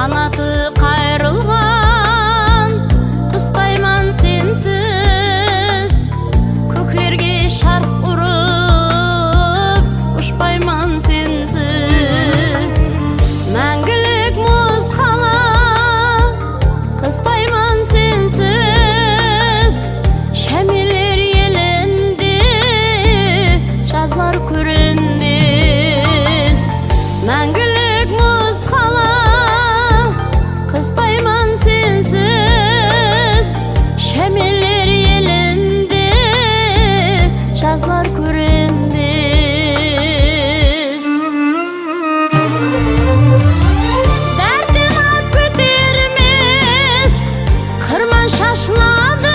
Қанаты қайрылған құстайман сенсіз, көклерге шарқ ұрып ұшпайман сенсіз. Мәңгілік мұз қала қыстайман сенсіз, шәмелер елінде жазлар көрінбес. Мәңгілік мұз қала қыстайман сенсіз, шәмелер елінде жазлар көрінбес. Дәртен ат көтермес қырман шашладым,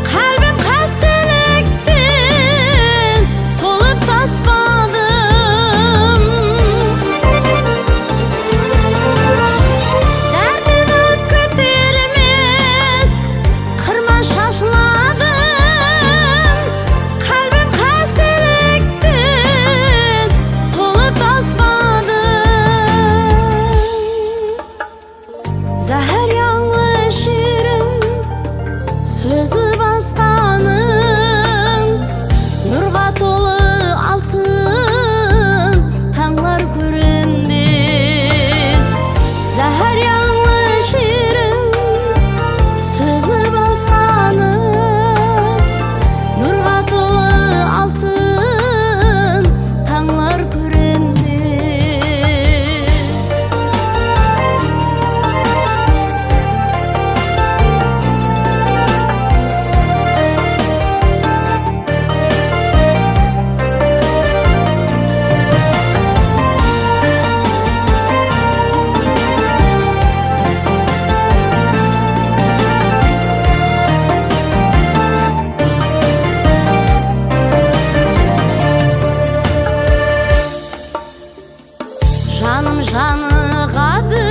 қалбім қастеліктен толып таспадым. Дәртен ат көтермес қырман шашладым, қалбім қастеліктен толып таспадым. Зәһәр яңлы шерің сөзі басқаның, нұрға толы алтын таңлар көрінбес. Зәһәр яңлы шерің сөзі басқаның, нұрға толы алтын таңлар көрінбес. Жаным жанығады